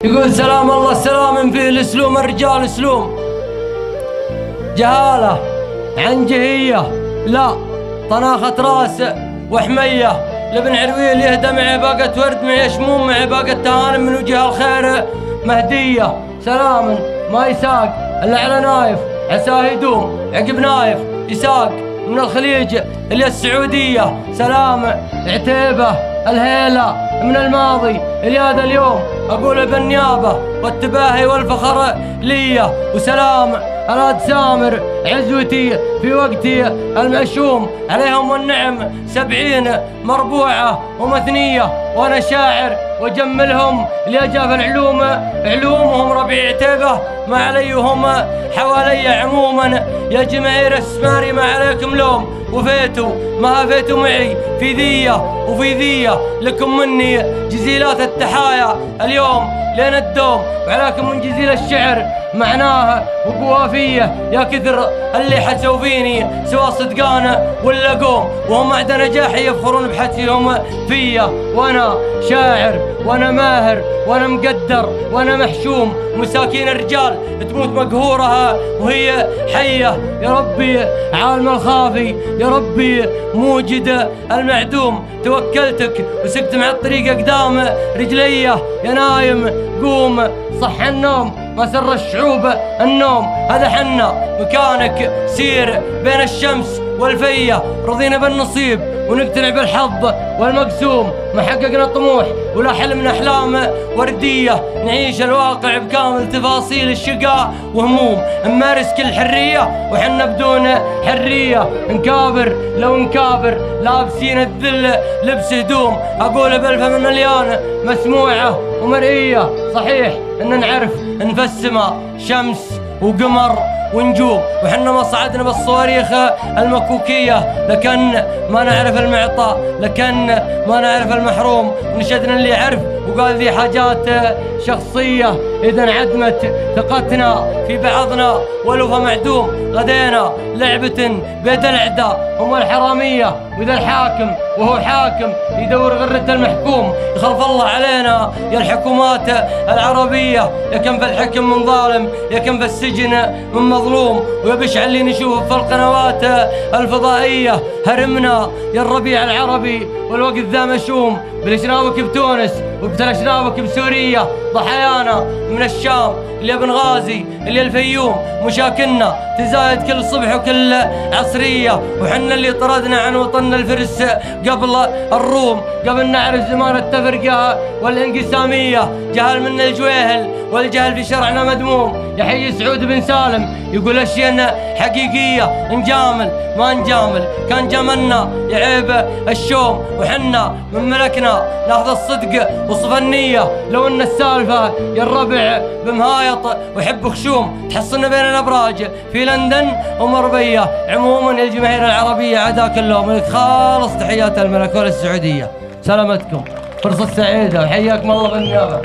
يقول سلام الله السلام فيه الاسلوم الرجال اسلوم، جهالة عنجهية لا طناخة راس وحمية، لابن عرويل يهدى مع باقة ورد مع شموم مع باقة تهانم من وجه الخير مهدية. سلام ما يساق الا على نايف عساه يدوم عقب نايف يساق من الخليج الى السعودية. سلام عتيبة الهيلة من الماضي الى هذا اليوم اقول بالنيابة والتباهي والفخر لي. وسلام الاد سامر عزوتي في وقتي المشوم عليهم والنعم 70 مربوعة ومثنية، وانا شاعر وجملهم اللي جاء العلوم علومهم ربيع عتيبة ما عليهم حوالي عموما. يا جماهير السماري ما عليكم لوم، وفيتوا ما هفيتوا معي في ذية وفي ذية، لكم مني جزيلات التحايا اليوم لين الدوم، وعليكم من جزيل الشعر معناها وقوافية. يا كثر اللي حسوا فيني سواء صدقان ولا قوم، وهم بعد نجاحي يفخرون بحثهم فيا. وانا شاعر وانا ماهر وانا مقدر وانا محشوم، مساكين الرجال تموت مقهورها وهي حية. يا ربي عالم الخافي يا ربي موجد المعدوم، توكلتك وسقت مع الطريق اقدام رجليه. يا نايم قوم صح النوم ما سر الشعوب النوم، هذا حنا مكانك سير بين الشمس والفية. رضينا بالنصيب ونقتنع بالحظ والمقسوم، ما حققنا طموح ولا حلمنا احلام وردية، نعيش الواقع بكامل تفاصيل الشقاء وهموم، نمارس كل حرية وحنا بدون حرية، نكابر لو نكابر لابسين الذل لبس هدوم. اقول بالفم المليان مسموعة ومرئية، صحيح ان نعرف نفسمها شمس وقمر ونجوم، وحنا ما صعدنا بالصواريخ المكوكية، لكن ما نعرف المعطى لكن ما نعرف المحروم. نشدنا اللي يعرف وقال ذي حاجات شخصية، إذا انعدمت ثقتنا في بعضنا والوفا معدوم. غدينا لعبة بيد الأعداء هم الحرامية، وإذا الحاكم وهو حاكم يدور غرة المحكوم يخلف الله علينا. يا الحكومات العربية يا كم في الحكم من ظالم يا كم في السجن من مظلوم، ويبشع اللي نشوفه في القنوات الفضائية. هرمنا يا الربيع العربي والوقت ذا مشوم، بلشنابك بتونس وبتلشنابك بسوريا. ضحايانا من الشام اللي بنغازي اللي الفيوم، مشاكلنا تزايد كل صبح وكل عصرية، وحنا اللي طردنا عن وطننا الفرس قبل الروم، قبل نعرف زمان التفرقة والانقسامية. جهل من الجويهل والجهل في شرعنا مذموم. يحيي سعود بن سالم يقول اشياء حقيقية، نجامل ما نجامل كان جملنا يعيب الشوم، وحنا من ملكنا ناخذ الصدق وصف النية. لو ان السالفة يا الربع بمهايط وحب خشوم، تحصلنا بين الابراج في لندن ومربية. عموما يا الجماهير العربية عداك اللوم، لك خالص تحيات الملك والسعودية. سلامتكم فرصة سعيدة وحياكم الله بالنيابة.